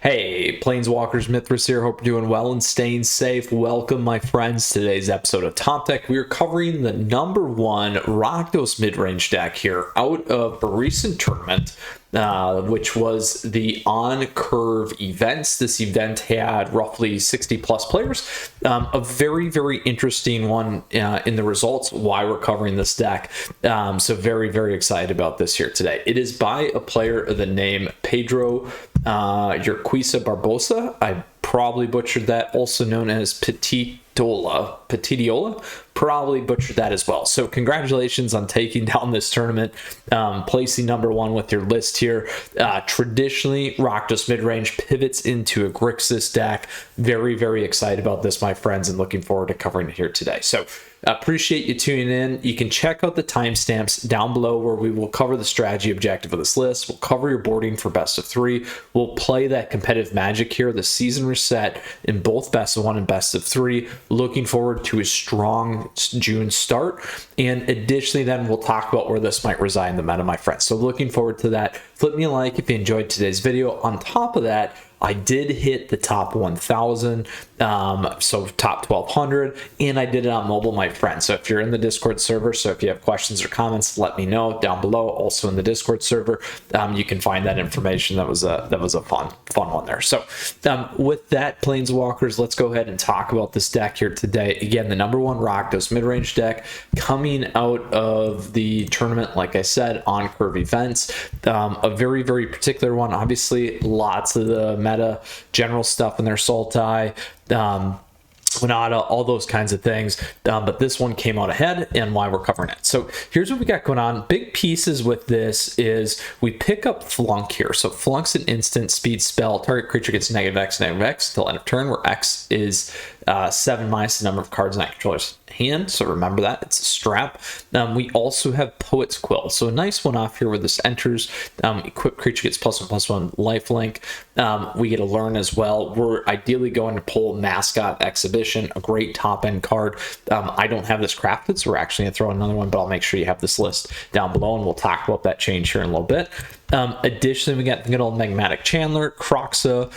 Hey, Planeswalkers, Mythras here. Hope you're doing well and staying safe. Welcome, my friends, to today's episode of Top Deck. We are covering the #1 Rakdos Midrange Deck here out of a recent tournament, which was the On Curve events. This event had roughly 60 plus players. A very, very interesting one in the results, why we're covering this deck. So very, very excited about this here today. It is by a player of the name Pedro Urquiza Barbosa. I probably butchered that, also known as Petitiola, probably butchered that as well. So congratulations on taking down this tournament, placing #1 with your list here. Traditionally, Rakdos Midrange pivots into a Grixis deck. Very, very excited about this, my friends, and looking forward to covering it here today. So appreciate you tuning in. You can check out the timestamps down below where we will cover the strategy objective of this list. We'll cover your boarding for best of 3. We'll play that competitive magic here, the season reset in both best of 1 and best of 3. Looking forward to a strong June start. And additionally, then we'll talk about where this might reside in the meta, my friends. So looking forward to that. Flip me a like if you enjoyed today's video. On top of that, I did hit the top 1,000, so top 1,200, and I did it on mobile, my friends. So if you're in the Discord server, so if you have questions or comments, let me know down below. Also in the Discord server, you can find that information. That was a fun one there. So with that, Planeswalkers, let's go ahead and talk about this deck here today. Again, the #1 Rakdos Midrange deck coming out of the tournament, like I said, on curve events. A very, very particular one. Obviously, lots of the meta general stuff in their Sultai, Winata, all those kinds of things, but this one came out ahead, and why we're covering it. So here's what we got going on. Big pieces with this is we pick up Flunk here. So Flunk's an instant speed spell. Target creature gets -X till end of turn, where X is 7 minus the number of cards in that controller's hand. So remember that, it's a strap. We also have Poet's Quill. So a nice one off here where this enters. Equipped creature gets +1/+1 lifelink. We get a learn as well. We're ideally going to pull Mascot Exhibition, a great top end card. I don't have this crafted, so we're actually gonna throw another one, but I'll make sure you have this list down below, and we'll talk about that change here in a little bit. Additionally, we got the good old Magmatic Chandler, Croxa,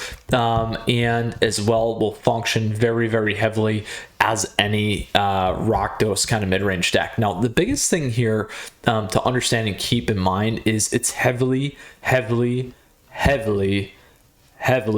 and as well will function very, very heavily as any Rakdos kind of mid-range deck. Now, the biggest thing here to understand and keep in mind is it's heavily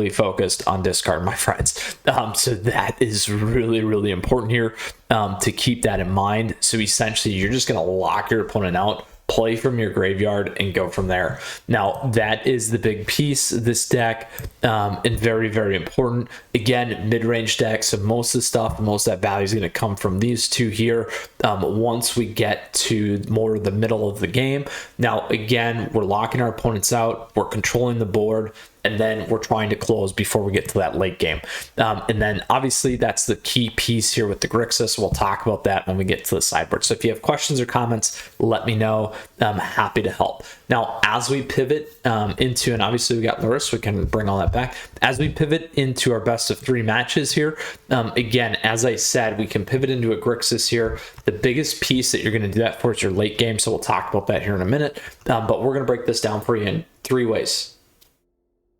focused on discard, my friends. So that is really, really important here to keep that in mind. So essentially, you're just going to lock your opponent out, play from your graveyard, and go from there. Now, that is the big piece of this deck, and very, very important. Again, mid-range deck, so most of the stuff, most of that value is going to come from these two here once we get to more of the middle of the game. Now, again, we're locking our opponents out, we're controlling the board, and then we're trying to close before we get to that late game. And then obviously that's the key piece here with the Grixis. We'll talk about that when we get to the sideboard. So if you have questions or comments, let me know. I'm happy to help. Now, as we pivot into, and obviously we got Luris, we can bring all that back. As we pivot into our best of 3 matches here, again, as I said, we can pivot into a Grixis here. The biggest piece that you're gonna do that for is your late game. So we'll talk about that here in a minute. But we're gonna break this down for you in 3 ways.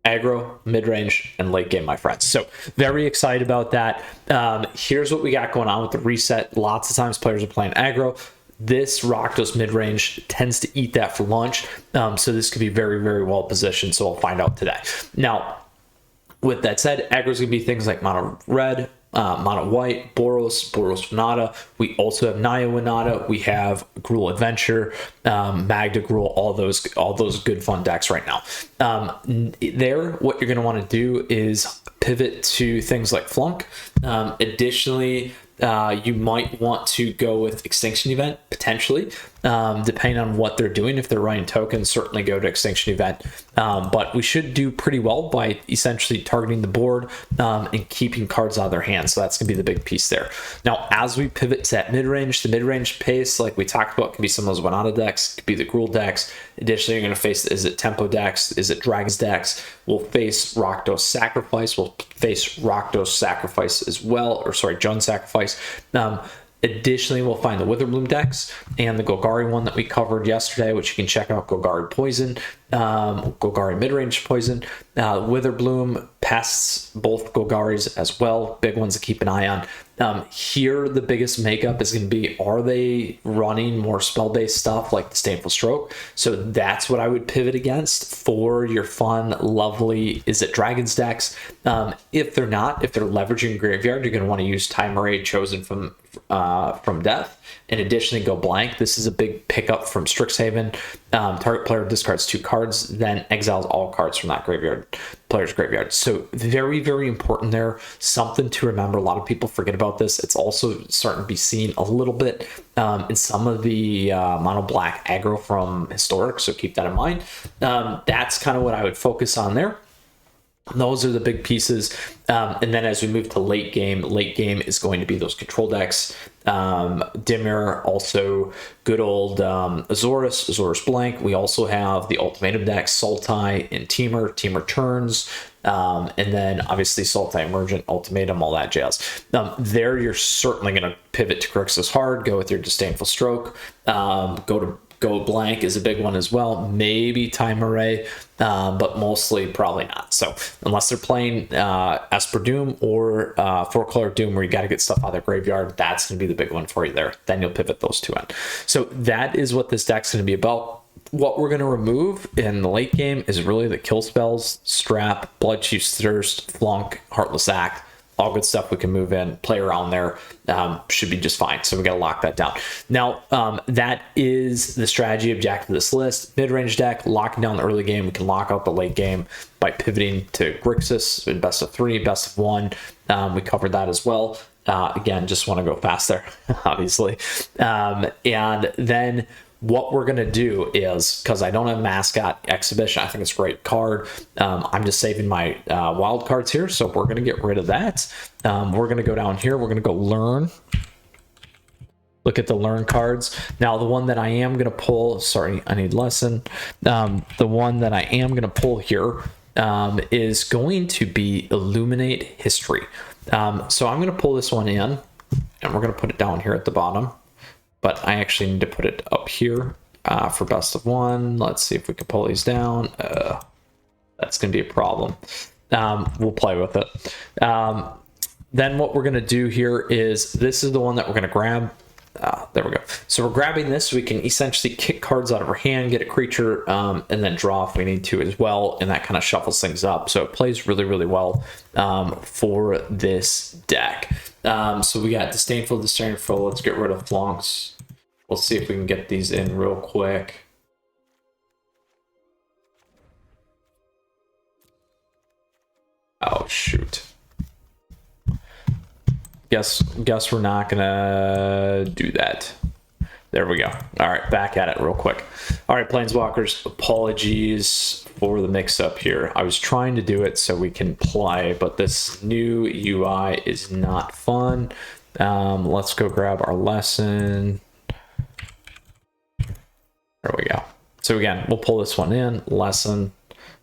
Aggro, mid-range, and late game, my friends. So very excited about that. Here's what we got going on with the reset. Lots of times players are playing aggro. This Rakdos mid-range tends to eat that for lunch. So this could be very, very well positioned. So we'll find out today. Now, with that said, aggro is going to be things like mono red, mono white, Boros Winata. We also have Naya Winata. We have Gruul Adventure, Magda Gruul, all those good fun decks right now. What you're going to want to do is pivot to things like Flunk. Additionally, you might want to go with Extinction Event, potentially, depending on what they're doing. If they're running tokens, certainly go to Extinction Event. But we should do pretty well by essentially targeting the board and keeping cards out of their hands. So that's going to be the big piece there. Now, as we pivot to that mid-range, the mid-range pace, like we talked about, can be some of those Winata decks, could be the Gruul decks. Additionally, you're going to face, is it Tempo decks? Is it Dragons decks? We'll face Rakdos Sacrifice. We'll face Rakdos Sacrifice as well, or sorry, Joan Sacrifice. Additionally, we'll find the Witherbloom decks and the Golgari one that we covered yesterday, which you can check out. Golgari Poison, Golgari Midrange Poison, Witherbloom, pests, both Golgaris as well, big ones to keep an eye on. Here, the biggest makeup is going to be, are they running more spell-based stuff like Disdainful Stroke? So that's what I would pivot against for your fun, lovely Izzet Dragons decks. If they're not, if they're leveraging Graveyard, you're going to want to use Timer chosen from death. In addition, to go blank. This is a big pickup from Strixhaven. Target player discards 2 cards, then exiles all cards from that player's graveyard. So very, very important there. Something to remember. A lot of people forget about this. It's also starting to be seen a little bit in some of the mono black aggro from Historic. So keep that in mind. That's kind of what I would focus on there. Those are the big pieces. And then as we move to late game is going to be those control decks. Temur, also good old Azorius Blank. We also have the ultimatum decks, Sultai and Temur turns. And then obviously Sultai Emergent, Ultimatum, all that jazz. There you're certainly going to pivot to Grixis hard, go with your Disdainful Stroke, Go blank is a big one as well. Maybe Time Array, but mostly probably not. So unless they're playing Esper Doom or 4-color Doom, where you got to get stuff out of their graveyard, that's going to be the big one for you there. Then you'll pivot those two in. So that is what this deck's going to be about. What we're going to remove in the late game is really the kill spells, Strap, Bloodchief's Thirst, Flunk, Heartless Act. All good stuff we can move in, play around there, should be just fine. So we got to lock that down. Now, that is the strategy objective of this list. Mid-range deck, locking down the early game. We can lock out the late game by pivoting to Grixis in best of 3, best of 1. We covered that as well. Again, just want to go fast there, obviously. And then what we're going to do is, because I don't have Mascot Exhibition, I think it's a great card. I'm just saving my wild cards here, so we're going to get rid of that. We're going to go down here. We're going to go Learn. Look at the Learn cards. Now, the one that I am going to pull, sorry, I need Lesson. The one that I am going to pull here is going to be Illuminate History. So I'm going to pull this one in, and we're going to put it down here at the bottom. But I actually need to put it up here for best of 1. Let's see if we can pull these down. That's going to be a problem. We'll play with it. Then what we're going to do here is, this is the one that we're going to grab. There we go. So we're grabbing this so we can essentially kick cards out of our hand, get a creature, and then draw if we need to as well. And that kind of shuffles things up. So it plays really, really well for this deck. So we got Disdainful. Let's get rid of Flunks. We'll see if we can get these in real quick. Oh, shoot. Guess we're not gonna do that. There we go. All right, back at it real quick. All right, Planeswalkers, apologies for the mix-up here. I was trying to do it so we can play, but this new UI is not fun. Let's go grab our lesson. There we go. So again, we'll pull this one in, lesson.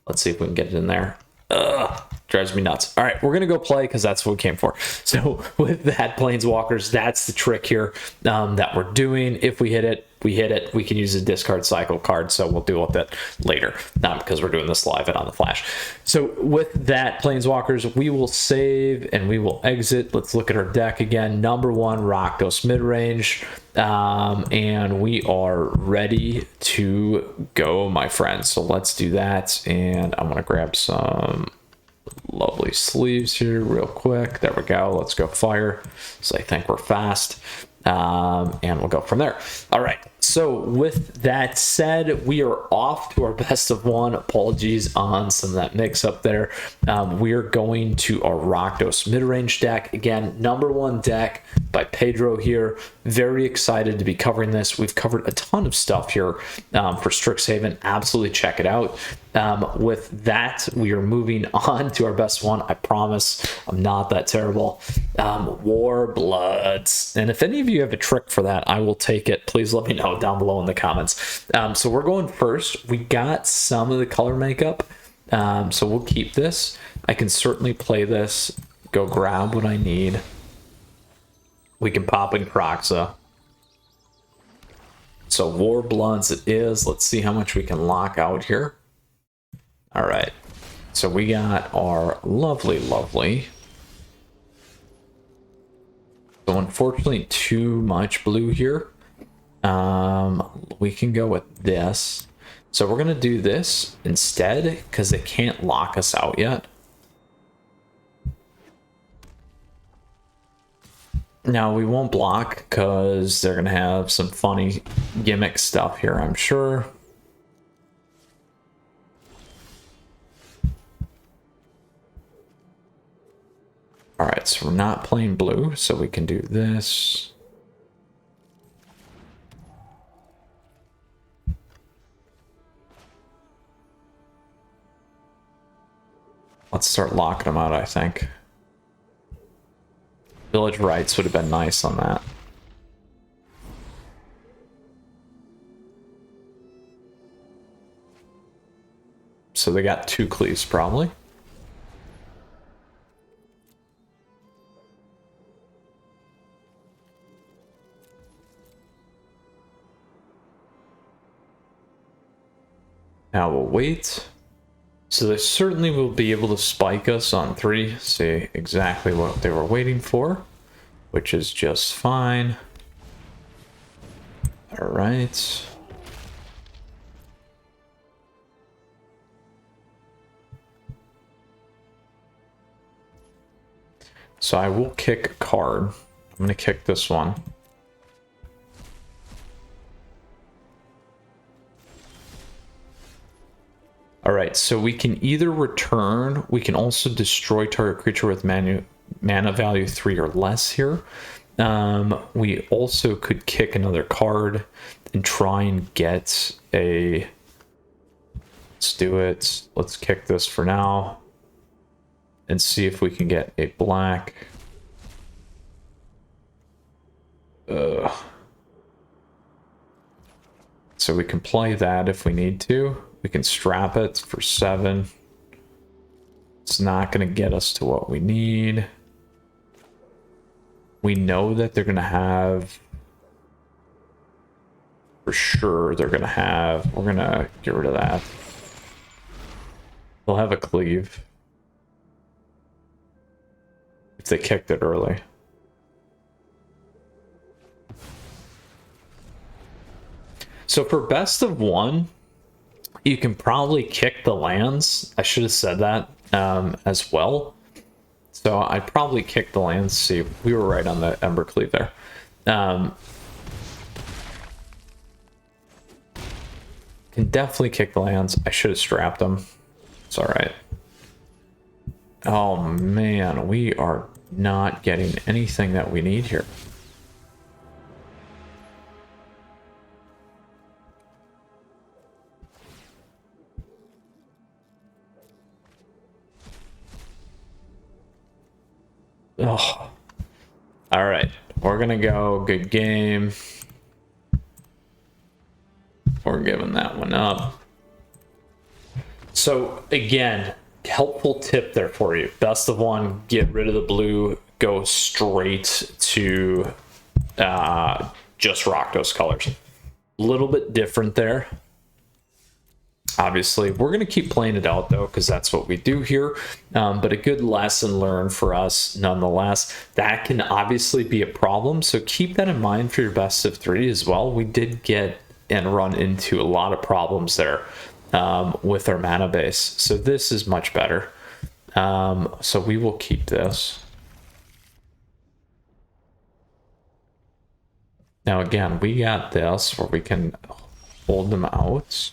Let's see if we can get it in there. Ugh, drives me nuts. All right, we're gonna go play because that's what we came for. So with that, Planeswalkers, that's the trick here that we're doing. If we hit it, we hit it. We can use a discard cycle card, so we'll deal with it later because we're doing this live and on the flash. So with that, Planeswalkers, we will save and we will exit. Let's look at our deck again. Number 1, Rakdos Midrange. And we are ready to go, my friends. So let's do that. And I'm going to grab some lovely sleeves here real quick. There we go. Let's go fire. So I think we're fast. And we'll go from there. All right. So with that said, we are off to our best of 1. Apologies on some of that mix up there. We are going to our Rakdos Midrange deck. Again, number 1 deck by Pedro here. Very excited to be covering this. We've covered a ton of stuff here for Strixhaven. Absolutely check it out. With that, we are moving on to our best one. I promise I'm not that terrible. War Bloods. And if any of you have a trick for that, I will take it. Please let me know down below in the comments. So we're going first. We got some of the color makeup. So we'll keep this. I can certainly play this. Go grab what I need. We can pop in Kroxa. So War Bloods it is. Let's see how much we can lock out here. All right. So we got our lovely. So unfortunately, too much blue here. We can go with this. So we're gonna do this instead because it can't lock us out yet. Now we won't block because they're gonna have some funny gimmick stuff here, I'm sure. All right, so we're not playing blue, so we can do this. Let's start locking them out, I think. Village Rights would have been nice on that. So they got 2 cleaves, probably. Now we'll wait. So they certainly will be able to spike us on 3, see exactly what they were waiting for, which is just fine. All right. So I will kick a card. I'm going to kick this one. All right, so we can either return, we can also destroy target creature with mana value 3 or less here. We also could kick another card and try and get a... Let's do it. Let's kick this for now and see if we can get a black. So we can play that if we need to. We can strap it for 7. It's not going to get us to what we need. We know that they're going to have... For sure, they're going to have... We're going to get rid of that. They'll have a cleave. If they kicked it early. So for best of 1... You can probably kick the lands. I should have said that as well. So I'd probably kick the lands. See, we were right on the Ember Cleave there. Can definitely kick the lands. I should have strapped them. It's all right. Oh man, we are not getting anything that we need here. Oh, all right. We're gonna go. Good game. We're giving that one up. So again, helpful tip there for you. Best of 1, get rid of the blue. Go straight to just Rakdos colors. A little bit different there. Obviously, we're going to keep playing it out, though, because that's what we do here. But a good lesson learned for us, nonetheless. That can obviously be a problem, so keep that in mind for your best of 3 as well. We did get and run into a lot of problems there with our mana base. So this is much better. So we will keep this. Now, again, we got this where we can hold them out.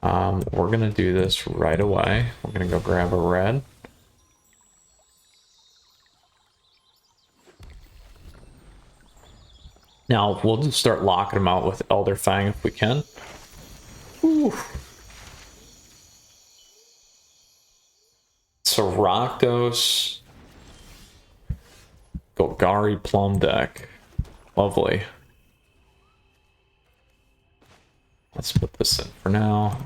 We're going to do this right away. We're going to go grab a red. Now, we'll just start locking them out with Elder Fang if we can. Whew. So, Rakdos Golgari Plum deck. Lovely. Let's put this in for now.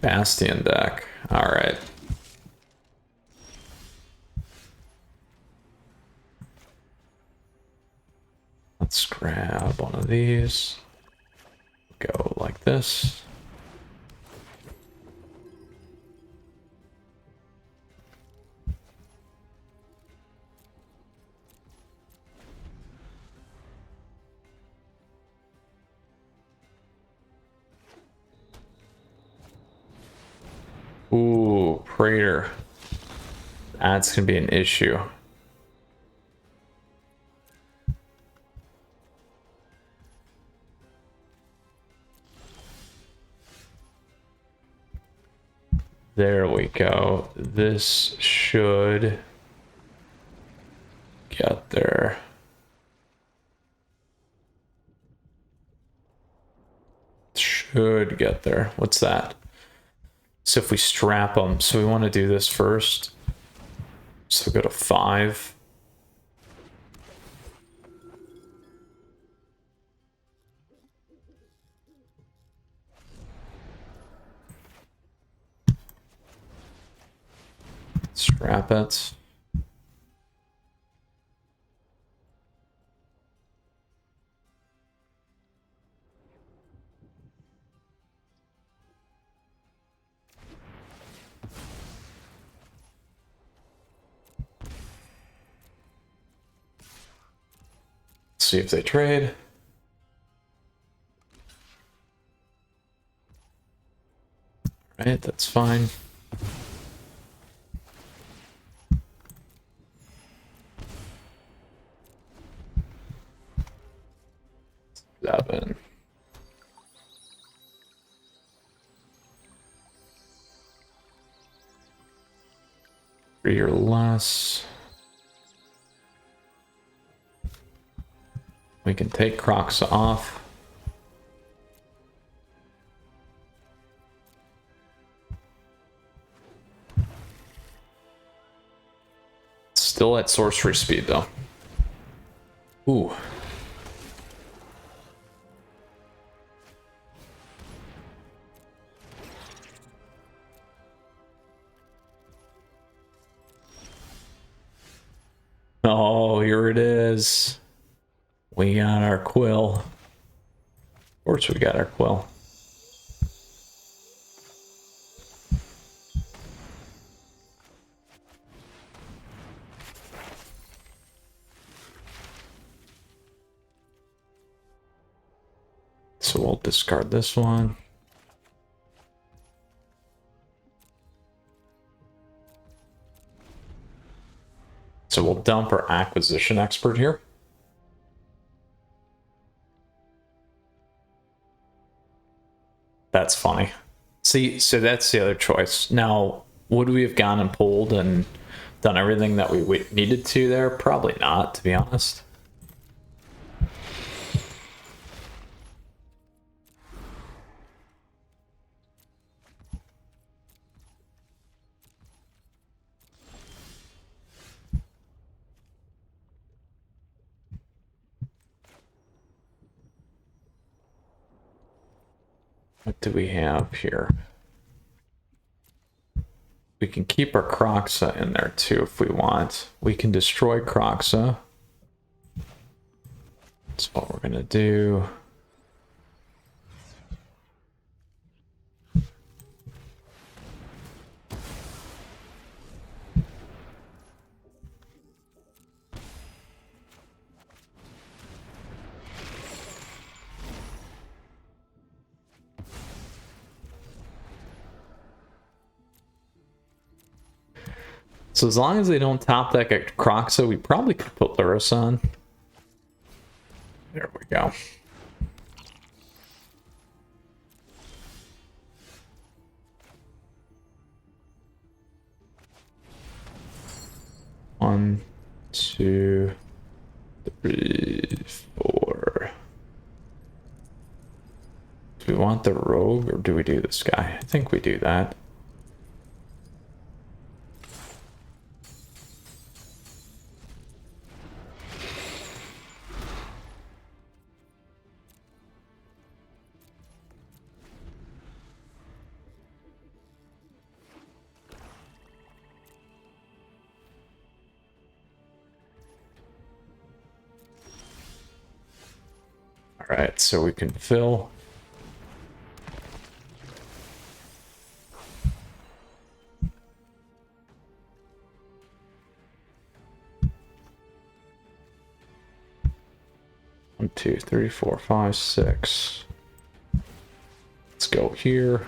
Bastion deck. All right. Let's grab up one of these. Go like this. Ooh, Praetor. That's gonna be an issue. There we go. This should get there. Should get there. What's that? So if we strap them, so we want to do this first. So go to 5. Strap it. See if they trade. All right, that's fine. Seven. Three or less. We can take Crocs off. Still at sorcery speed though. Ooh. Oh, here it is. We got our quill. Of course we got our quill. So we'll discard this one. So we'll dump our acquisition expert here. That's funny. See, so that's the other choice. Now, would we have gone and pulled and done everything that we needed to there? Probably not, to be honest. What do we have here? We can keep our Croxa in there too if we want. We can destroy Croxa. That's what we're gonna do. So as long as they don't top deck a Croxa, we probably could put Luris on. There we go. One, two, three, four. Do we want the rogue or do we do this guy? I think we do that. Alright, so we can fill. One, two, three, four, five, six. Let's go here.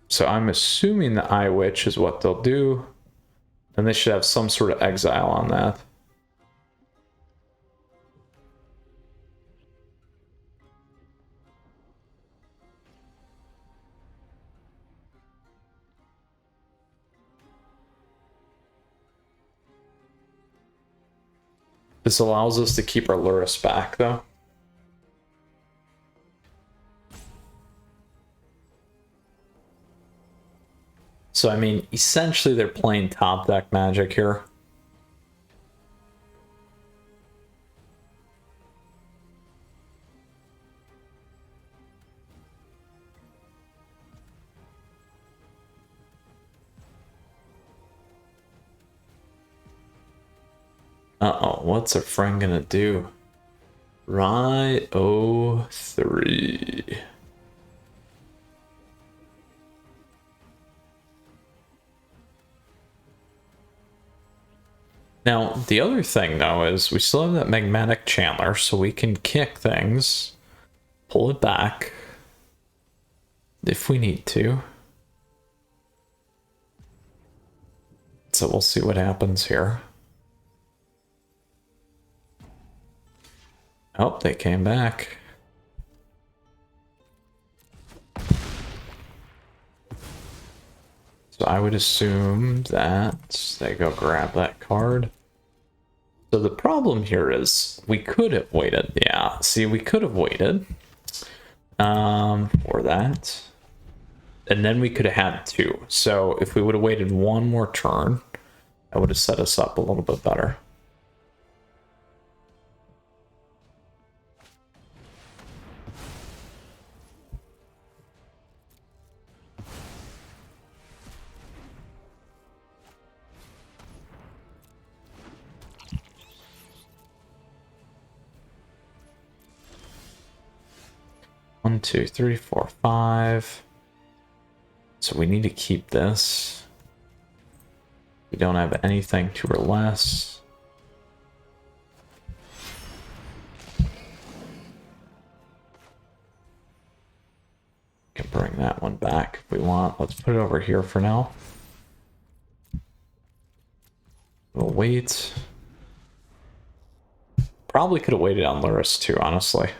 So I'm assuming the Eye Witch is what they'll do. And they should have some sort of exile on that. This allows us to keep our Lurrus back, though. So, I mean, essentially they're playing top deck Magic here. Uh-oh, what's our friend gonna do? Right, 03. Now, the other thing, though, is we still have that Magmatic Chandler, so we can kick things, pull it back, if we need to. So we'll see what happens here. Oh, they came back. So I would assume that they go grab that card. So the problem here is we could have waited. Yeah, see, we could have waited for that. And then we could have had two. So if we would have waited one more turn, that would have set us up a little bit better. One, two, three, four, five. So we need to keep this. We don't have anything two or less. Can bring that one back if we want. Let's put it over here for now. We'll wait. Probably could have waited on Lurrus too, honestly.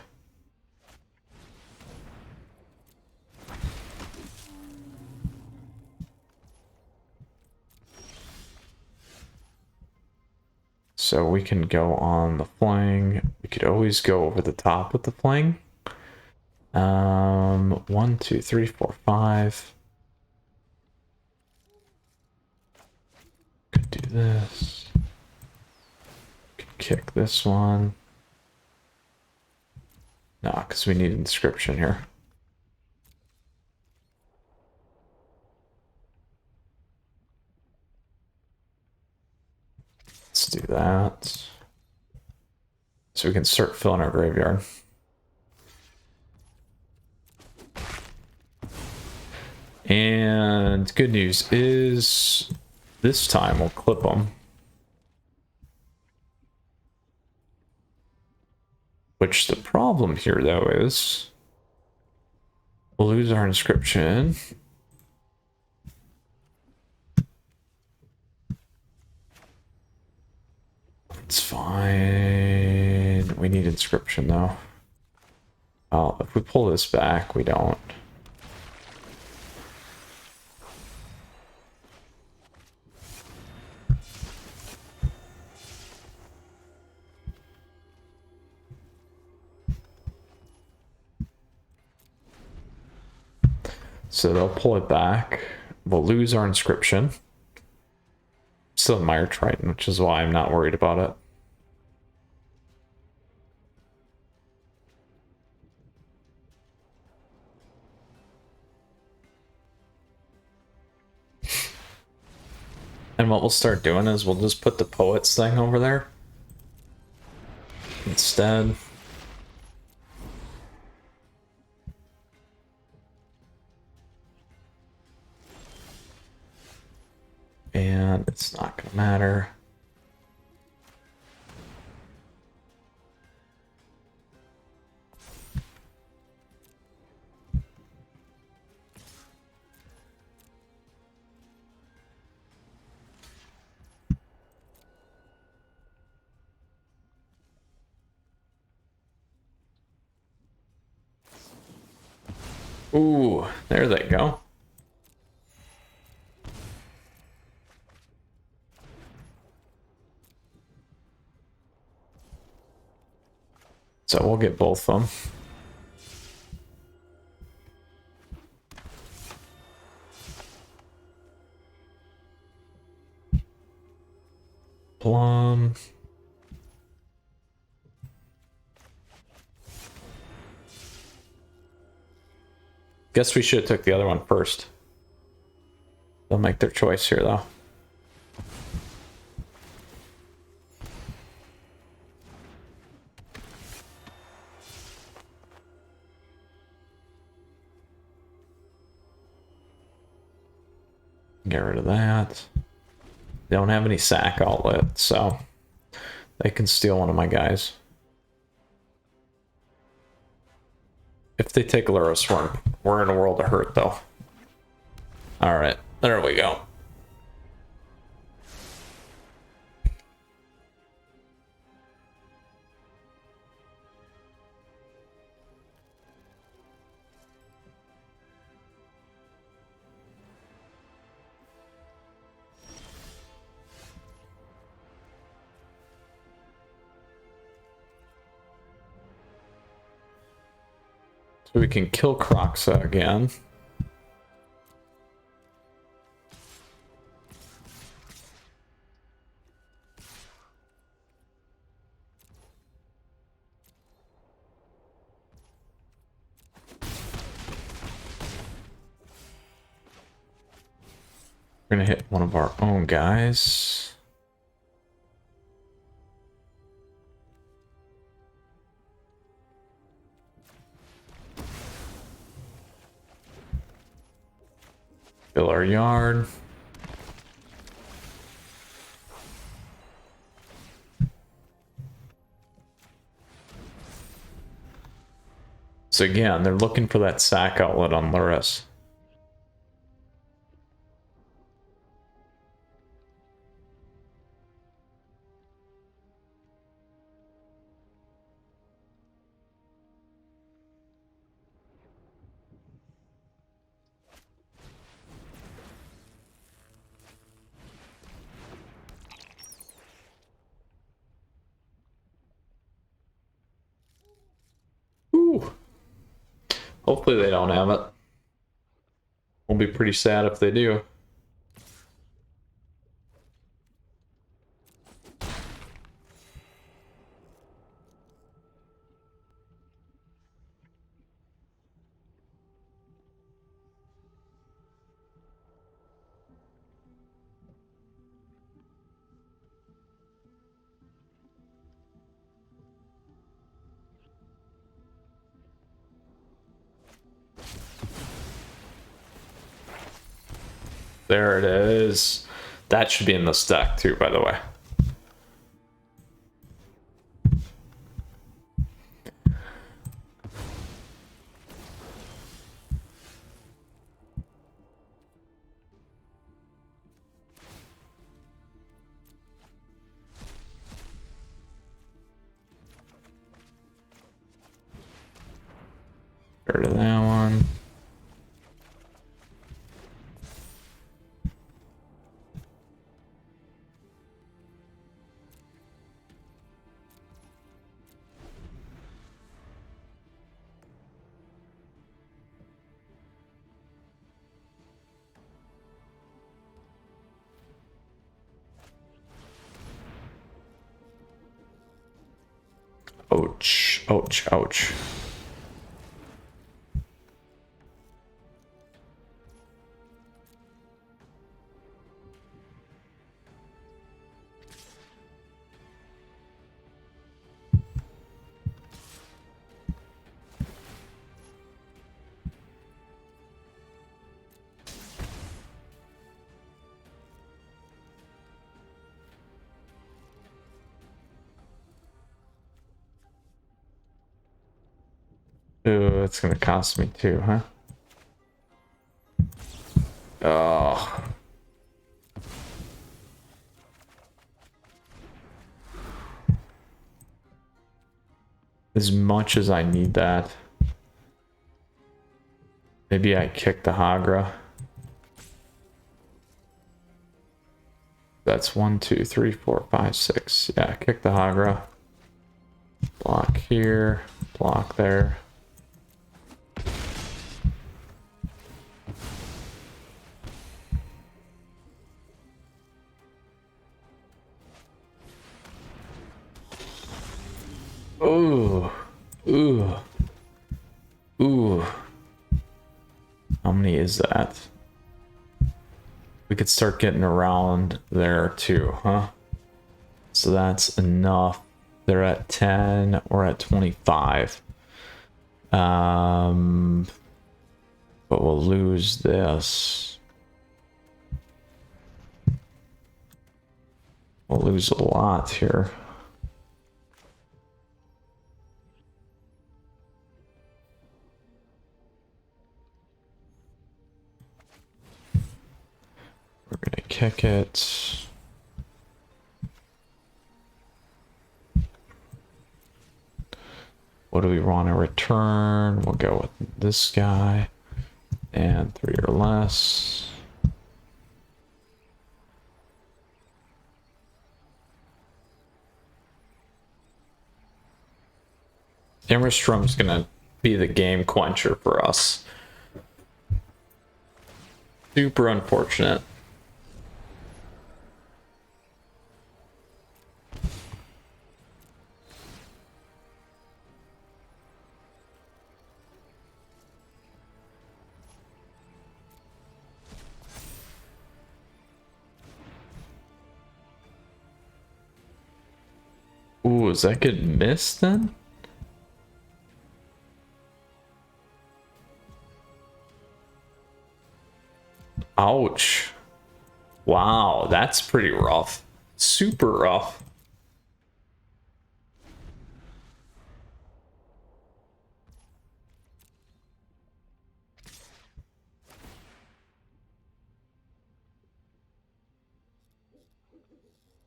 So we can go on the fling. We could always go over the top with the fling. 1, 2, 3, 4, 5. Could do this. Could kick this one. No, because we need inscription here. Let's do that. So we can start filling our graveyard. And good news is this time we'll clip them. Which the problem here though is we'll lose our inscription. It's fine. We need inscription though. Well, if we pull this back, we don't. So they'll pull it back. We'll lose our inscription. Still Mire Triton, which is why I'm not worried about it. And what we'll start doing is we'll just put the Poets thing over there instead. And it's not gonna matter. Ooh, there they go. So we'll get both of them. Plum. Guess we should have took the other one first. They'll make their choice here, though. Get rid of that. They don't have any sack outlet, so they can steal one of my guys. If they take Luris, we're in a world of hurt, though. Alright, there we go. So we can kill Croxa again. We're gonna hit one of our own guys. Fill our yard. So again, they're looking for that sack outlet on Luris. Ooh. Hopefully they don't have it. We'll be pretty sad if they do. There it is. That should be in the stack too, by the way. Get rid of that one. Ouch, ouch, ouch. Ooh, it's gonna cost me 2, huh? Oh. As much as I need that. Maybe I kick the Hagra. That's 1, 2, 3, 4, 5, 6. Yeah, kick the Hagra. Block here, block there. Ooh, ooh, ooh. How many is that? We could start getting around there too, huh? So that's enough. They're at 10, we're at 25. But we'll lose this. We'll lose a lot here. We're gonna kick it. What do we want to return? We'll go with this guy. And 3 or less. Immerstrum's gonna be the game quencher for us. Super unfortunate. Ooh, is that good miss then? Ouch. Wow, that's pretty rough. Super rough.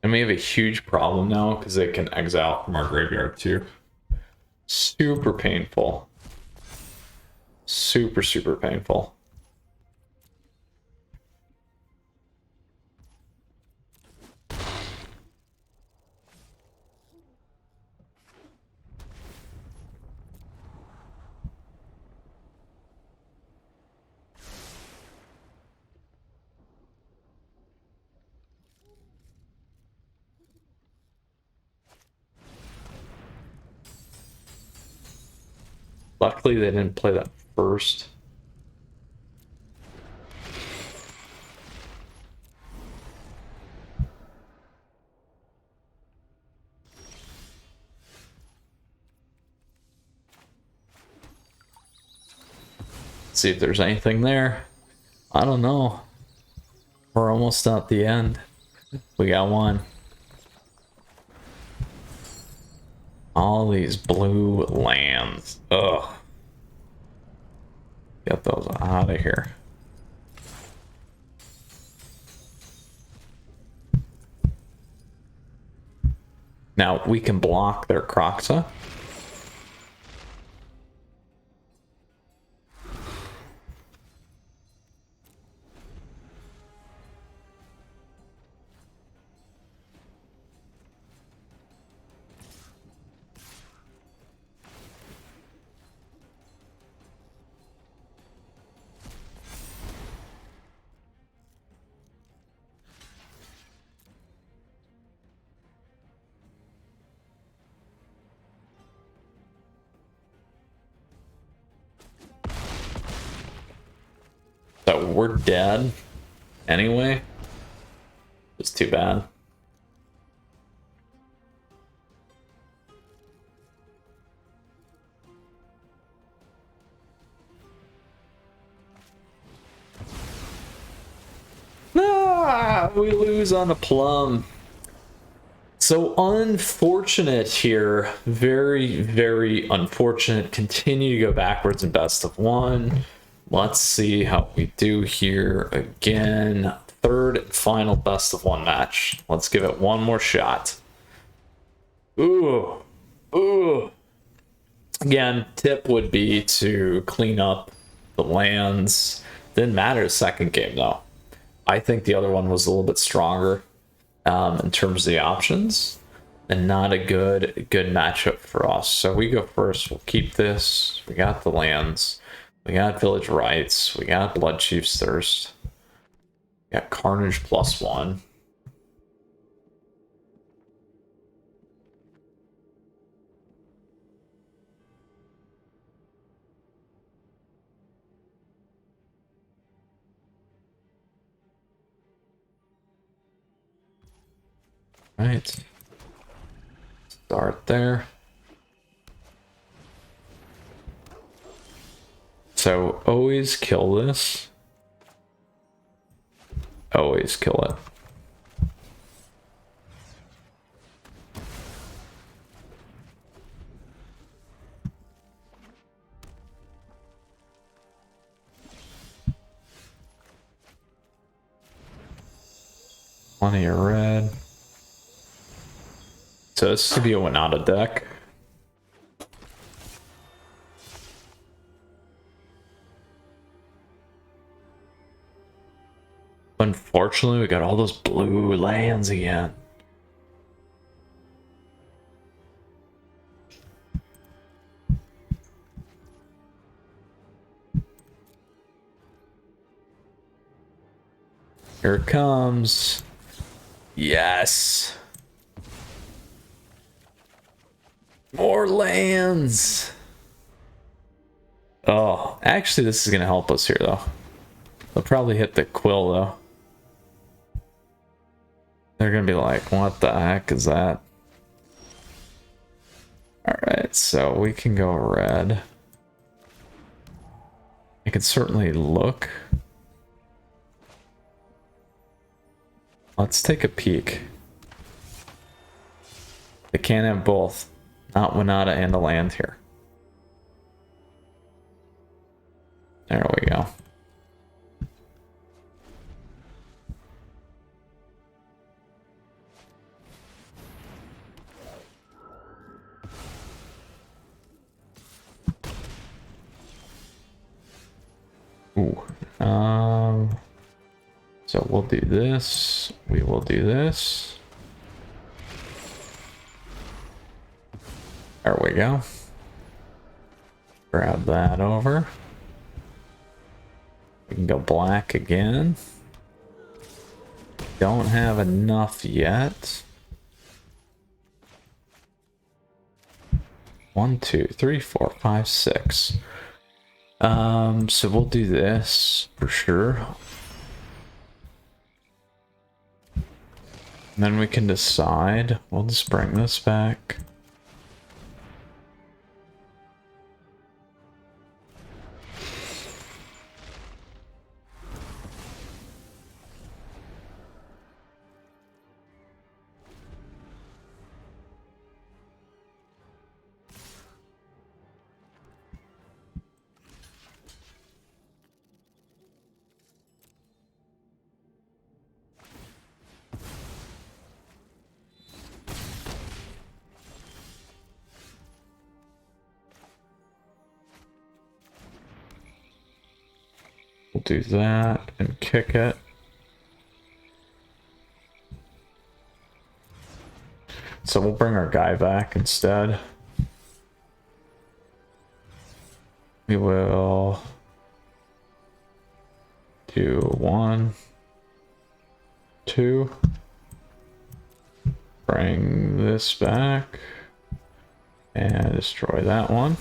And we have a huge problem now because they can exile from our graveyard too. Super painful. Super, super painful. Luckily, they didn't play that first. See if there's anything there. I don't know. We're almost at the end. We got one. All these blue lands. Ugh. Get those out of here. Now we can block their Croxa. So we're dead anyway. It's too bad. Ah, we lose on a plum. So unfortunate here. Very, very unfortunate. Continue to go backwards in best of one. Let's see how we do here again. Third and final best of one match. Let's give it one more shot. Ooh. Ooh. Again, tip would be to clean up the lands. Didn't matter the second game though. I think the other one was a little bit stronger in terms of the options, and not a good matchup for us. So we go first. We'll keep this. We got the lands. We got Village Rights. We got Blood Chief's Thirst. We got Carnage +1. Right. Start there. So always kill this. Always kill it. Plenty of red. So this should be a Winata deck. Unfortunately, we got all those blue lands again. Here it comes. Yes. More lands. Oh, actually, this is going to help us here, though. They'll probably hit the quill, though. They're going to be like, what the heck is that? Alright, so we can go red. I can certainly look. Let's take a peek. They can't have both. Not Winata and a land here. There we go. Ooh. So we'll do this. We will do this. There we go. Grab that over. We can go black again. Don't have enough yet. 1, 2, 3, 4, 5, 6. So we'll do this for sure. And then we can decide. We'll just bring this back. We'll do that and kick it. So we'll bring our guy back instead. We will do 1, 2. Bring this back and destroy that one.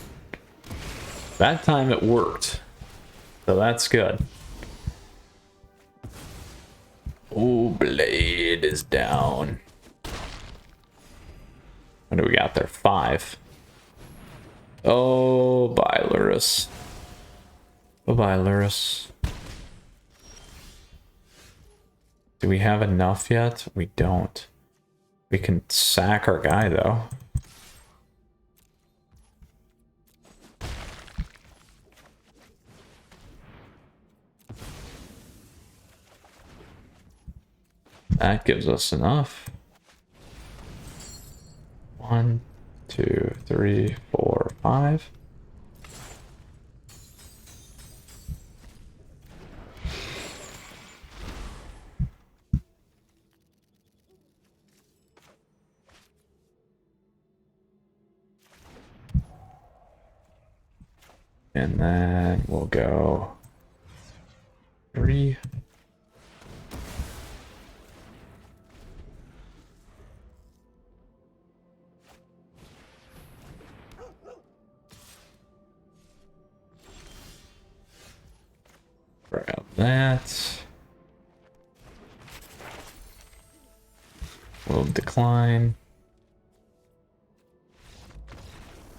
That time it worked. So that's good. Oh, Blade is down. What do we got there? 5. Oh, bye, Luris. Bye-bye, Luris. Do we have enough yet? We don't. We can sack our guy, though. That gives us enough. 1, 2, 3, 4, 5. And then we'll go 3. Grab that. We'll decline.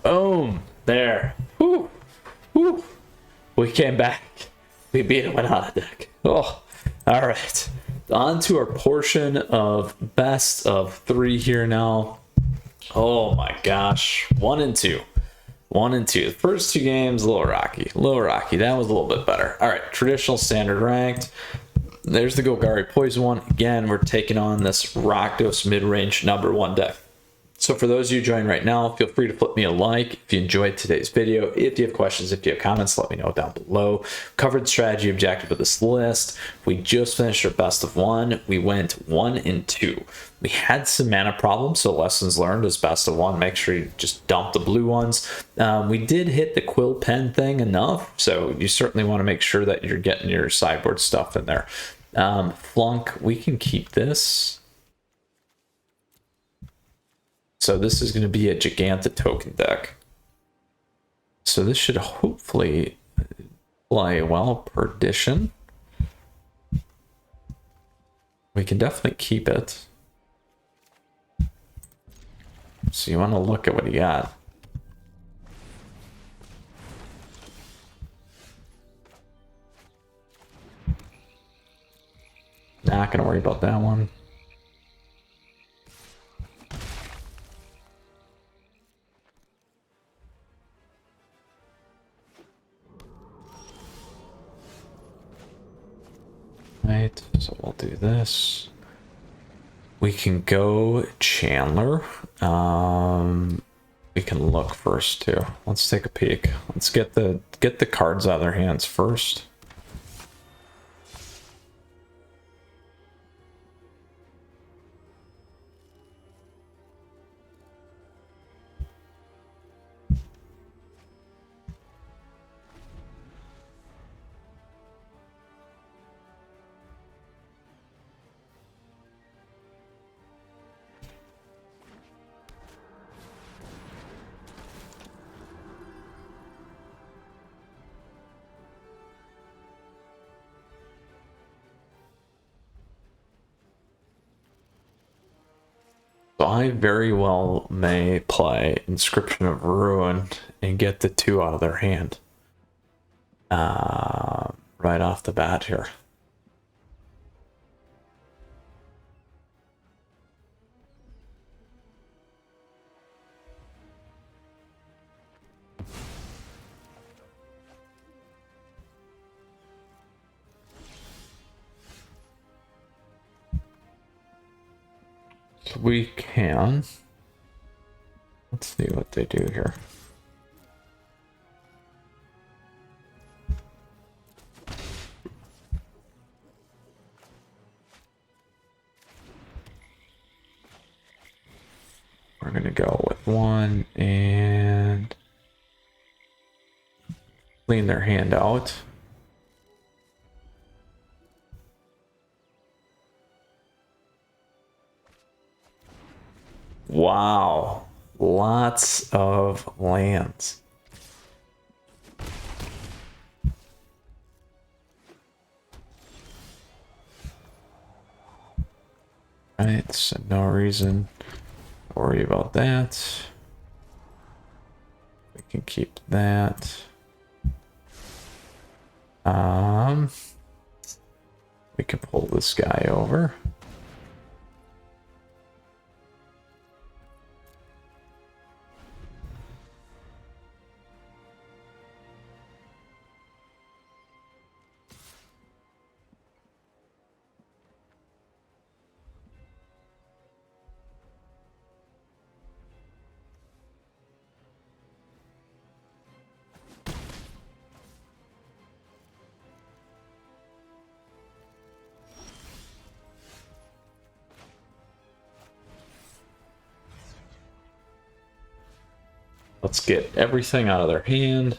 Boom! There. Whew. Whew. We came back. We beat him on a deck. Oh, all right. On to our portion of best of 3 here now. Oh my gosh. 1 and 2. 1 and 2. The first 2 games, a little rocky. A little rocky. That was a little bit better. All right. Traditional, standard, ranked. There's the Golgari Poison one. Again, we're taking on this Rakdos Midrange #1 deck. So for those of you joining right now, feel free to flip me a like if you enjoyed today's video. If you have questions, if you have comments, let me know down below. Covered strategy objective of this list. We just finished our best of 1. We went 1 and 2. We had some mana problems, so lessons learned is best of 1. Make sure you just dump the blue ones. We did hit the quill pen thing enough, so you certainly want to make sure that you're getting your sideboard stuff in there. Flunk, we can keep this. So this is going to be a Giganta token deck. So this should hopefully play well. Perdition. We can definitely keep it. So you want to look at what he got. Not going to worry about that one. Right, so we'll do this. We can go Chandler. We can look first too. Let's take a peek. Let's get the cards out of their hands first. So I very well may play Inscription of Ruin and get the 2 out of their hand. Right off the bat here. We can. Let's see what they do here. We're going to go with 1 and clean their hand out. Wow, lots of lands. Right, so no reason to worry about that. We can keep that. We can pull this guy over. Let's get everything out of their hand.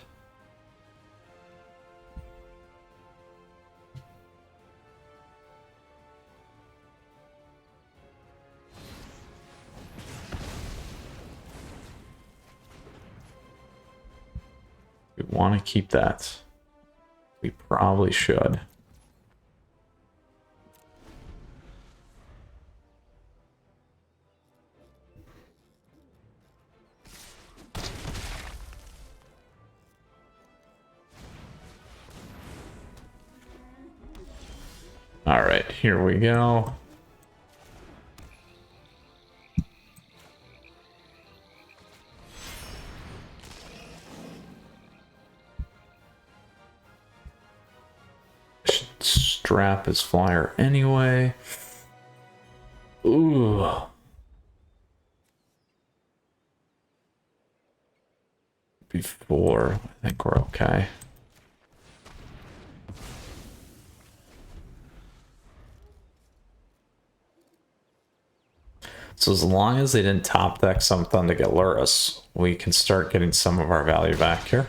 We want to keep that. We probably should. All right, here we go. Should strap his flyer anyway. Ooh. Before, I think we're okay. So as long as they didn't top deck something to get Luris, we can start getting some of our value back here.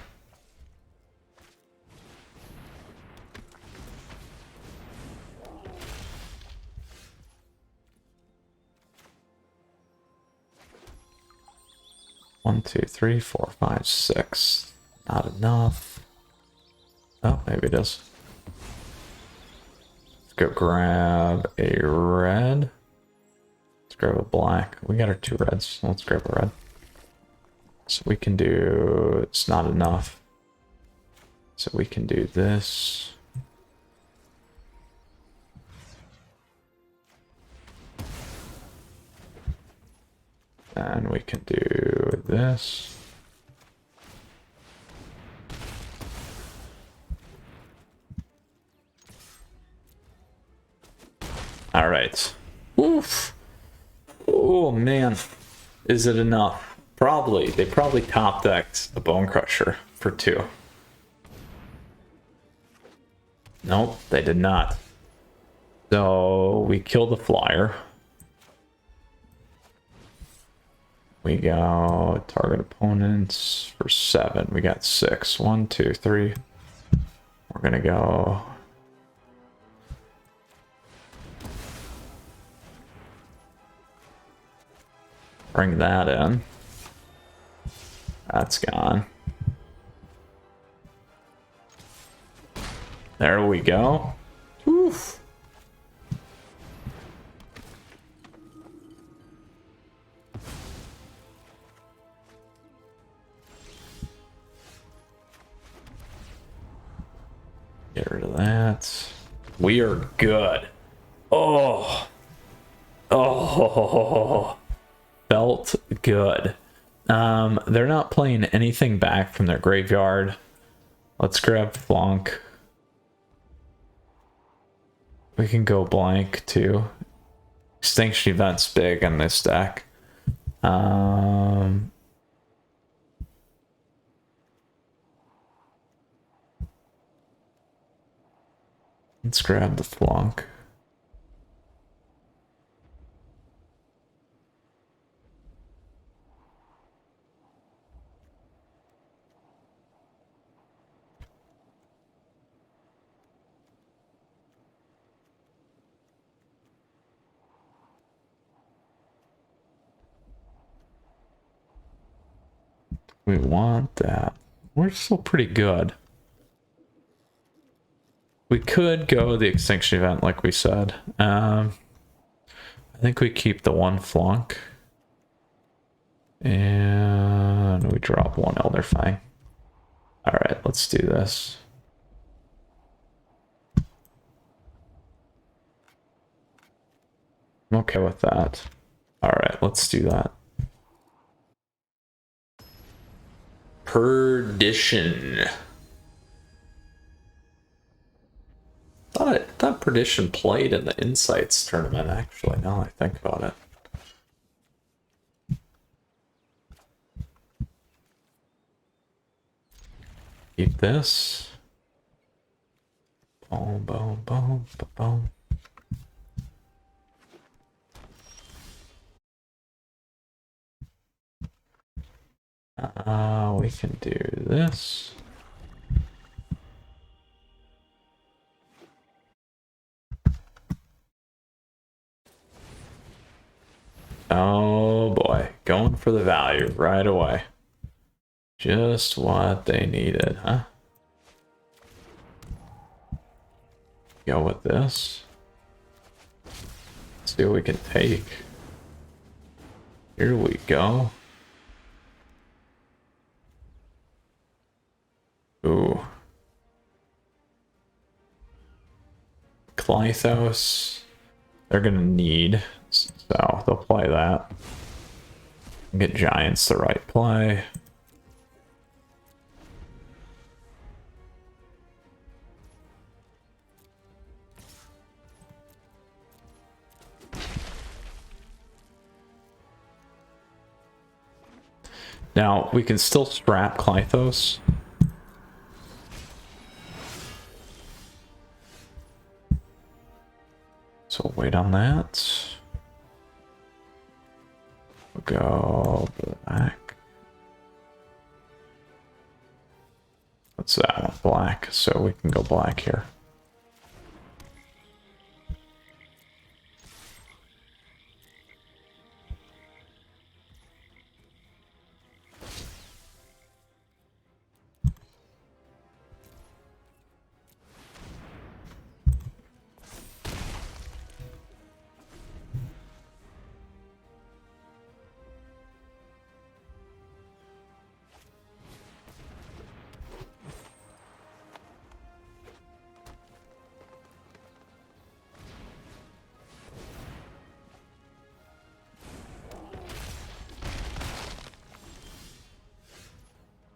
One, two, three, four, five, six. Not enough. Oh, maybe it is. Let's go grab a red. Let's grab a black. We got our 2 reds. Let's grab a red. So we can do... It's not enough. So we can do this. And we can do this. All right. Oof. Oh man. Is it enough? Probably. They probably top decked a Bone Crusher for 2. Nope, they did not. So we kill the flyer. We go target opponents for 7. We got 6. 1, 2, 3. We're gonna go. Bring that in. That's gone. There we go. Oof. Get rid of that. We are good. Oh. Oh. Felt good. They're not playing anything back from their graveyard. Let's grab Flonk. We can go blank too. Extinction Event's big on this deck. Let's grab the Flonk. We want that. We're still pretty good. We could go the Extinction Event like we said. I think we keep the 1 Flonk. And we drop 1 Elder Fang. Alright, let's do this. I'm okay with that. Alright, let's do that. Perdition. Thought Perdition played in the Insights tournament, actually, now I think about it. Keep this. Boom, boom, boom, boom. We can do this. Oh boy, going for the value right away. Just what they needed, huh? Go with this. See what we can take. Here we go. Ooh. Clythos. They're gonna need, so they'll play that. Get Giants the right play. Now, we can still strap Clythos. So we'll wait on that. We'll go black. What's that one? Black. So we can go black here.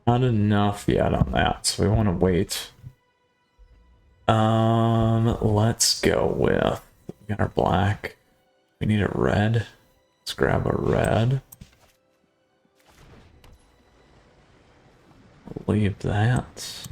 Not enough yet on that, so we want to wait. Let's go with, we got our black. We need a red. Let's grab a red. Leave that.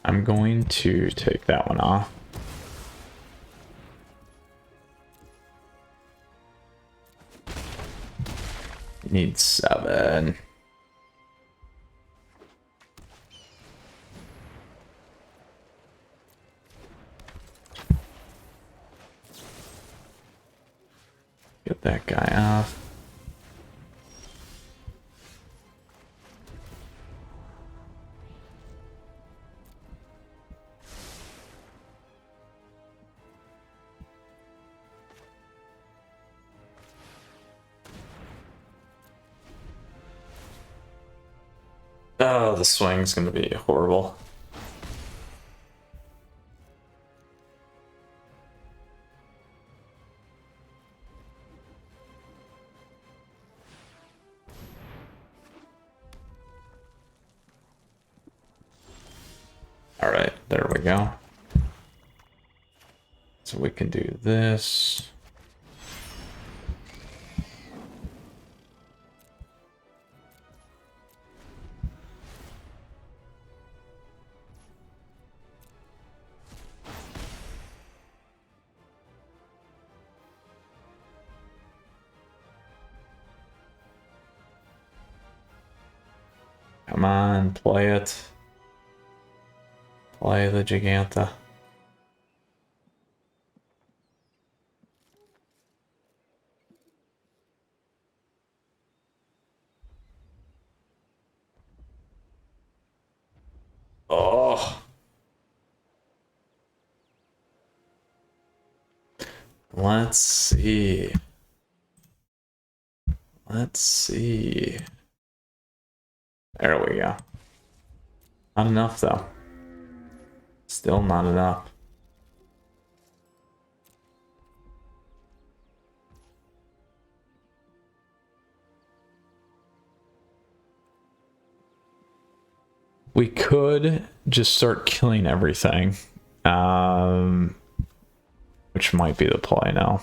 I'm going to take that one off. Need 7. Get that guy off. Oh, the swing's gonna be horrible. All right, there we go. So we can do this. Come on, play it. Play the Giganta. Oh. Let's see. Let's see. There we go. Not enough, though. Still not enough. We could just start killing everything, which might be the play now,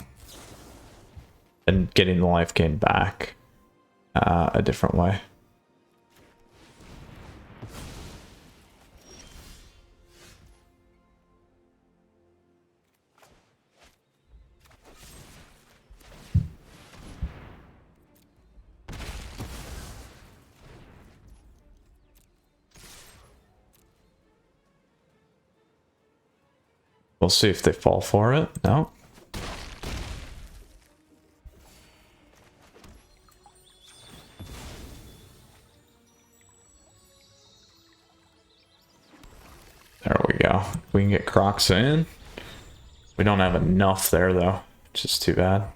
and getting the life gain back a different way. We'll see if they fall for it. No. There we go. We can get Crocs in. We don't have enough there, though, which is too bad.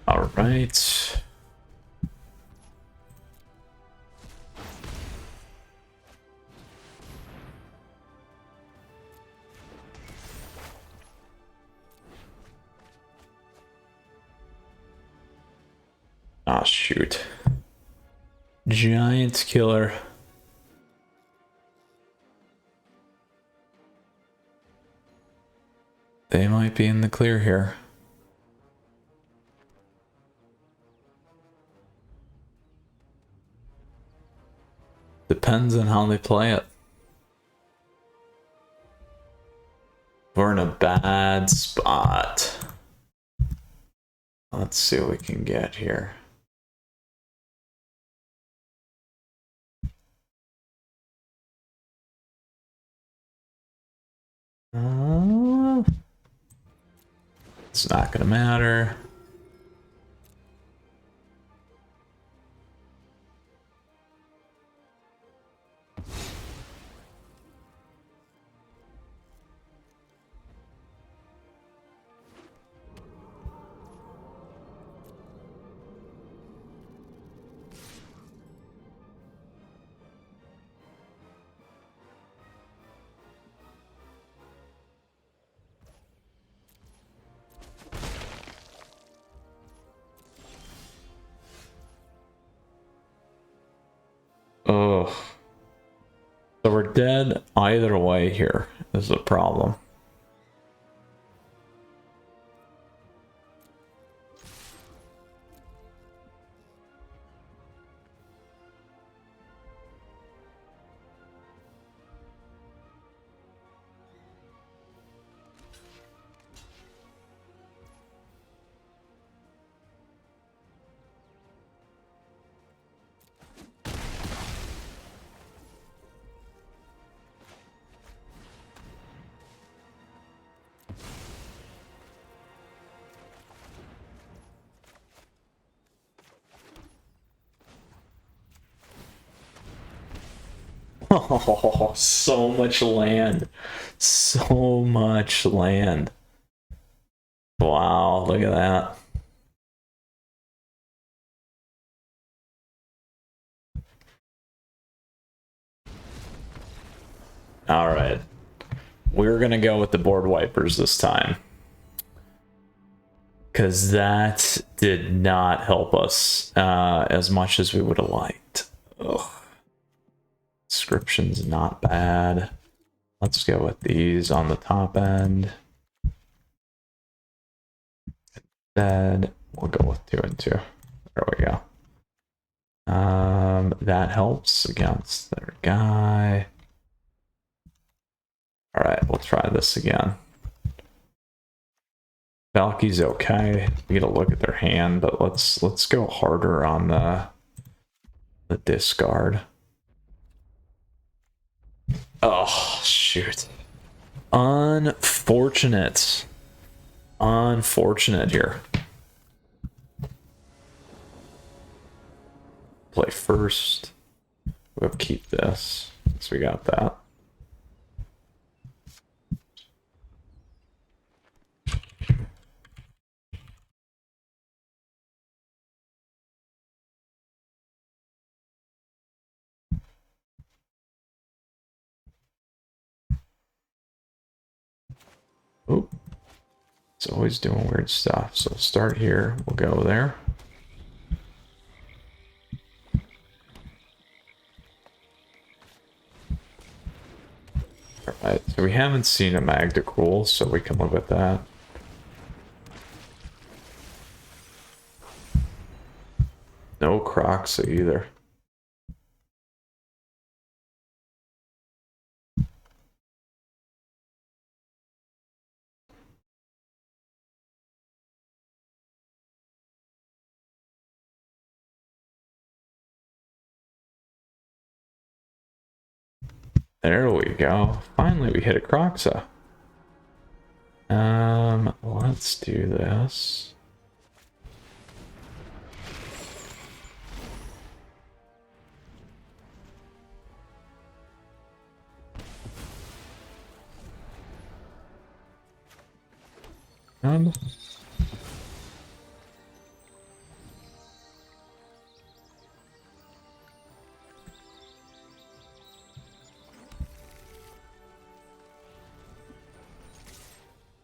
All right. Ah, shoot. Giant killer. They might be in the clear here. Depends on how they play it. We're in a bad spot. Let's see what we can get here. It's not gonna matter. Oh, so we're dead either way here is the problem. Oh, so much land. So much land. Wow, look at that. All right. We're going to go with the board wipers this time, because that did not help us as much as we would have liked. Ugh. Description's not bad. Let's go with these on the top end. Instead, we'll go with 2 and 2. There we go. That helps against their guy. All right, we'll try this again. Valky's okay. We get a look at their hand, but let's go harder on the discard. Oh, shoot. Unfortunate. Unfortunate here. Play first. We'll keep this. So we got that. Oop. It's always doing weird stuff. So start here. We'll go there. Alright, so we haven't seen a Magda Cool, so we can live with that. No Crocs either. There we go. Finally, we hit a Croxa. Let's do this.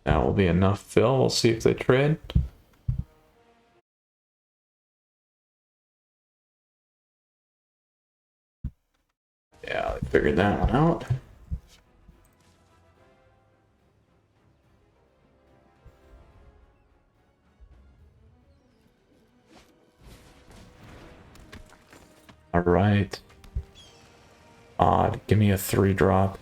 That will be enough fill. We'll see if they trade. Yeah, they figured that one out. All right. Odd. Give me a 3-drop.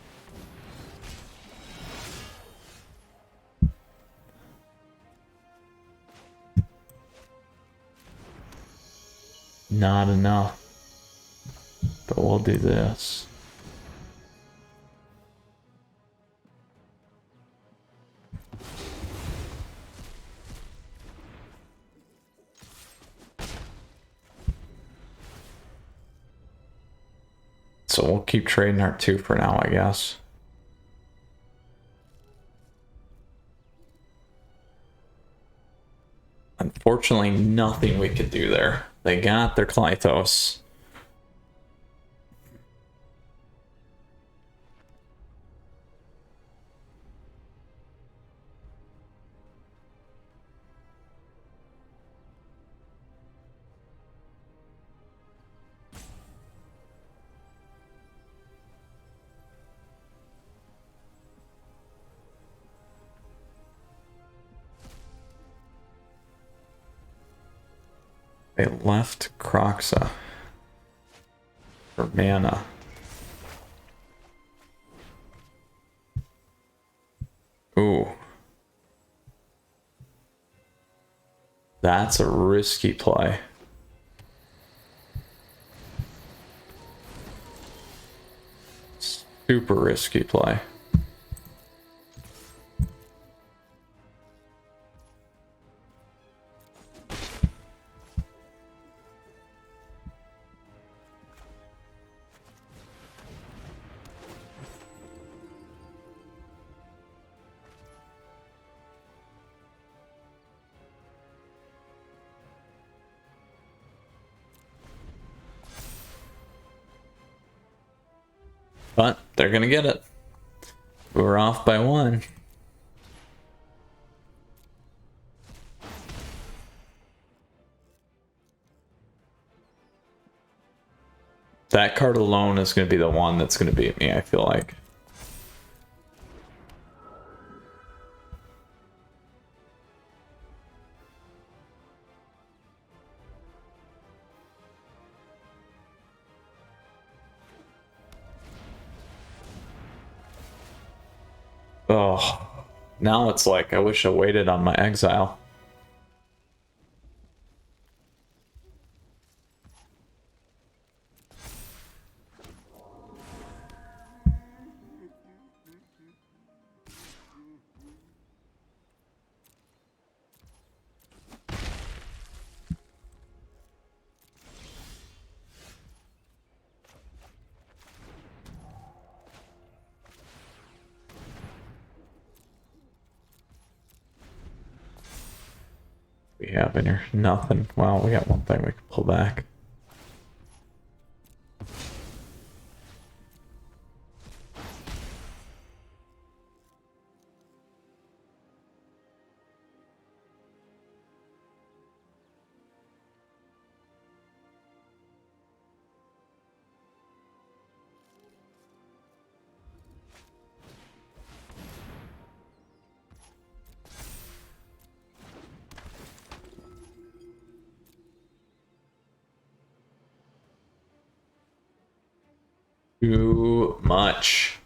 Not enough. But we'll do this. So we'll keep trading our 2 for now, I guess. Unfortunately, nothing we could do there. They got their Klythos. They left Croxa for mana. Ooh. That's a risky play. Super risky play. But they're gonna get it. We're off by 1. That card alone is gonna be the one that's gonna beat me, I feel like. Oh, now it's like, I wish I waited on my exile. have in here? Nothing. Well, we got one thing we can pull back. Too much.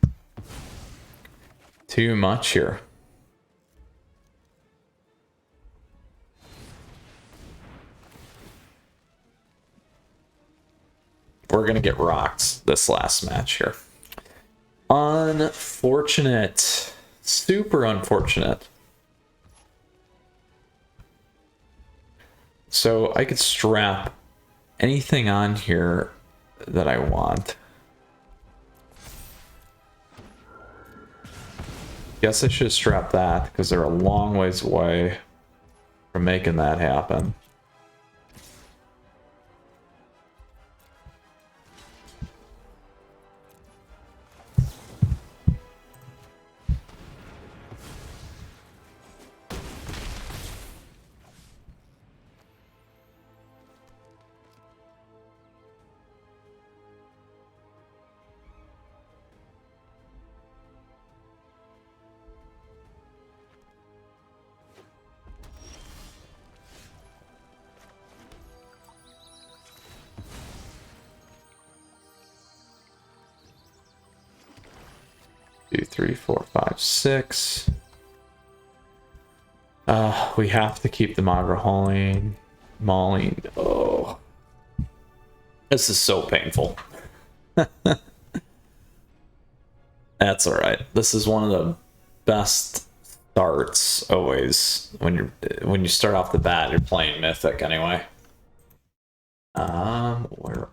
Too much here. We're going to get rocked this last match here. Unfortunate. Super unfortunate. So I could strap anything on here that I want. Guess I should strap that because they're a long ways away from making that happen. Two, three, four, five, six. We have to keep the Aggro mauling. Oh, this is so painful. That's all right. This is one of the best starts always when you start off the bat. You're playing Mythic anyway. Where?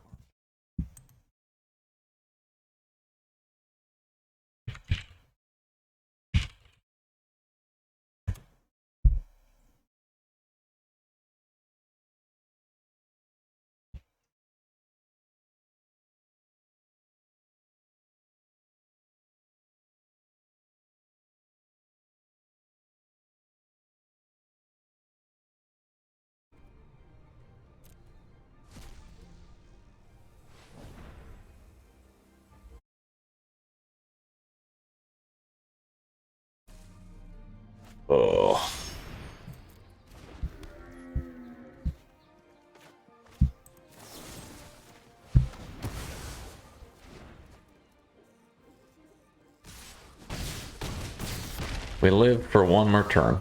Oh. We live for one more turn.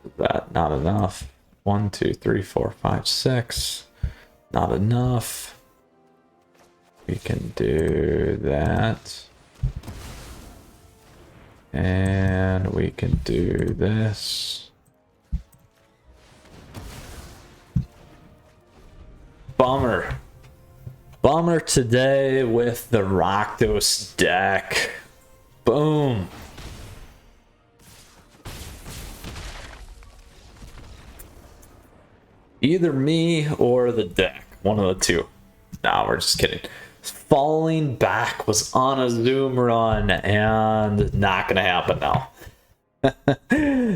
Is that not enough? 1, 2, 3, 4, 5, 6. Not enough. We can do that. And we can do this. Bummer. Bummer today with the Rakdos deck. Boom. Either me or the deck. One of the two. No, we're just kidding. Falling back was on a Zoom run and not gonna happen now.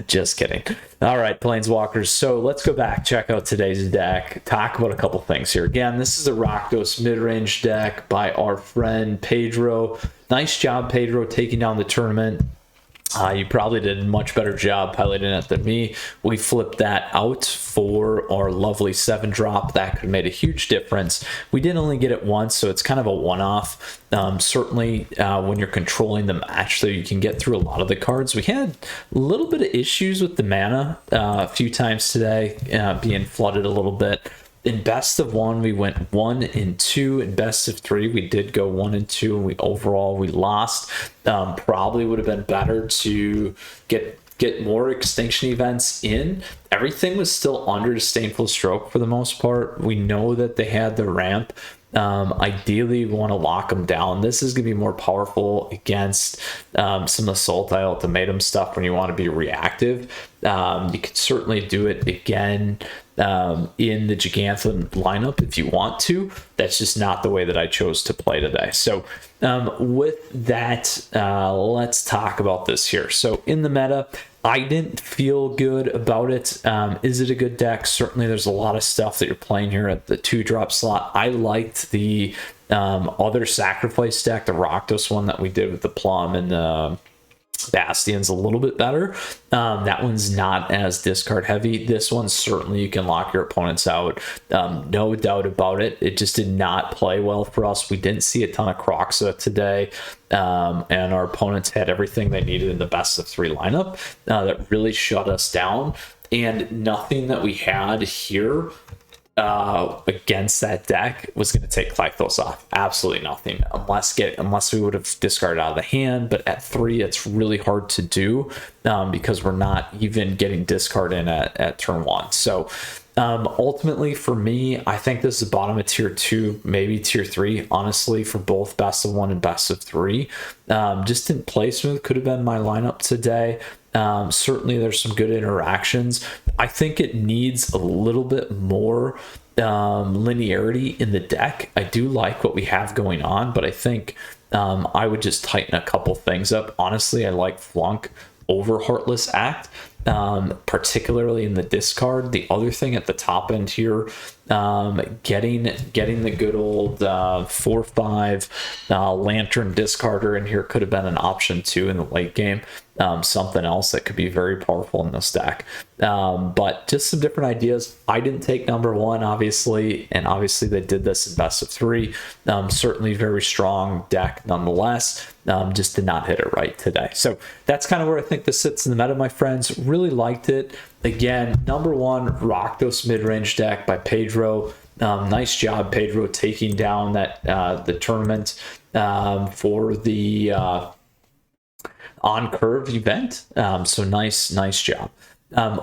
Just kidding. All right, Planeswalkers. So let's go back, check out today's deck, talk about a couple things here. Again, this is a Rakdos Midrange deck by our friend Pedro. Nice job, Pedro, taking down the tournament. You probably did a much better job piloting it than me. We flipped that out for our lovely 7-drop. That could have made a huge difference. We did only get it once, so it's kind of a one-off. Certainly, when you're controlling the match, so you can get through a lot of the cards. We had a little bit of issues with the mana a few times today, being flooded a little bit. In best of 1, we went 1 and 2. In best of 3, we did go 1 and 2, and overall we lost. Probably would have been better to get more extinction events in. Everything was still under Disdainful Stroke for the most part. We know that they had the ramp. Ideally, we want to lock them down. This is going to be more powerful against some Assault Ultimatum stuff when you want to be reactive. You could certainly do it again in the Giganthan lineup if you want to. That's just not the way that I chose to play today. So with that, let's talk about this here. So in the meta, I didn't feel good about it. Is it a good deck? Certainly there's a lot of stuff that you're playing here at the 2-drop slot. I liked the other sacrifice deck, the Rakdos one that we did with the Plum and the Bastion's a little bit better. That one's not as discard heavy. This one, certainly you can lock your opponents out. No doubt about it. It just did not play well for us. We didn't see a ton of Croxa today. And our opponents had everything they needed in the best of 3 lineup. That really shut us down. And nothing that we had here against that deck was going to take Rakdos off. Absolutely nothing, unless we would have discarded out of the hand. But at 3, it's really hard to do because we're not even getting discard in at turn 1. So ultimately for me, I think this is the bottom of tier 2, maybe tier 3, honestly, for both best of 1 and best of 3. Just didn't play smooth. Could have been my lineup today. Certainly there's some good interactions. I think it needs a little bit more linearity in the deck. I do like what we have going on, but I think I would just tighten a couple things up. Honestly, I like Flunk over Heartless Act, particularly in the discard. The other thing at the top end here, getting the good old 4/5 Lantern discarder in here could have been an option too in the late game. Something else that could be very powerful in this deck. But just some different ideas. I didn't take number 1, obviously, and obviously they did this in best of 3. Certainly very strong deck nonetheless. Just did not hit it right today. So that's kind of where I think this sits in the meta, my friends. Really liked it. Again, number 1, Rakdos Midrange Deck by Pedro. Nice job, Pedro, taking down that the tournament for the on curve event. So nice job.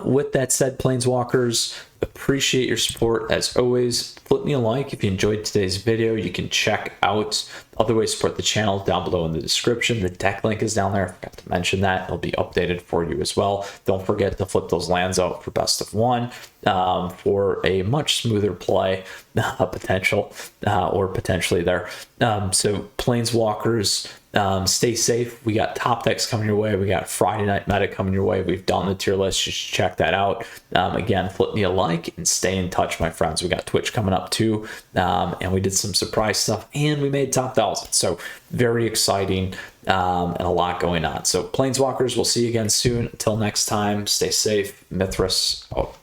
With that said, Planeswalkers, appreciate your support as always. Flip me a like if you enjoyed today's video. You can check out other ways to support the channel down below in the description. The deck link is down there. I forgot to mention that. It'll be updated for you as well. Don't forget to flip those lands out for best of 1 for a much smoother play potential or potentially there. So Planeswalkers, stay safe. We got top decks coming your way. We got Friday night meta coming your way. We've done the tier list. You should check that out. Again, flip me a like and stay in touch, my friends. We got Twitch coming up too, and we did some surprise stuff, and we made top 1,000. So very exciting and a lot going on. So Planeswalkers, we'll see you again soon. Until next time, stay safe. Mythras out.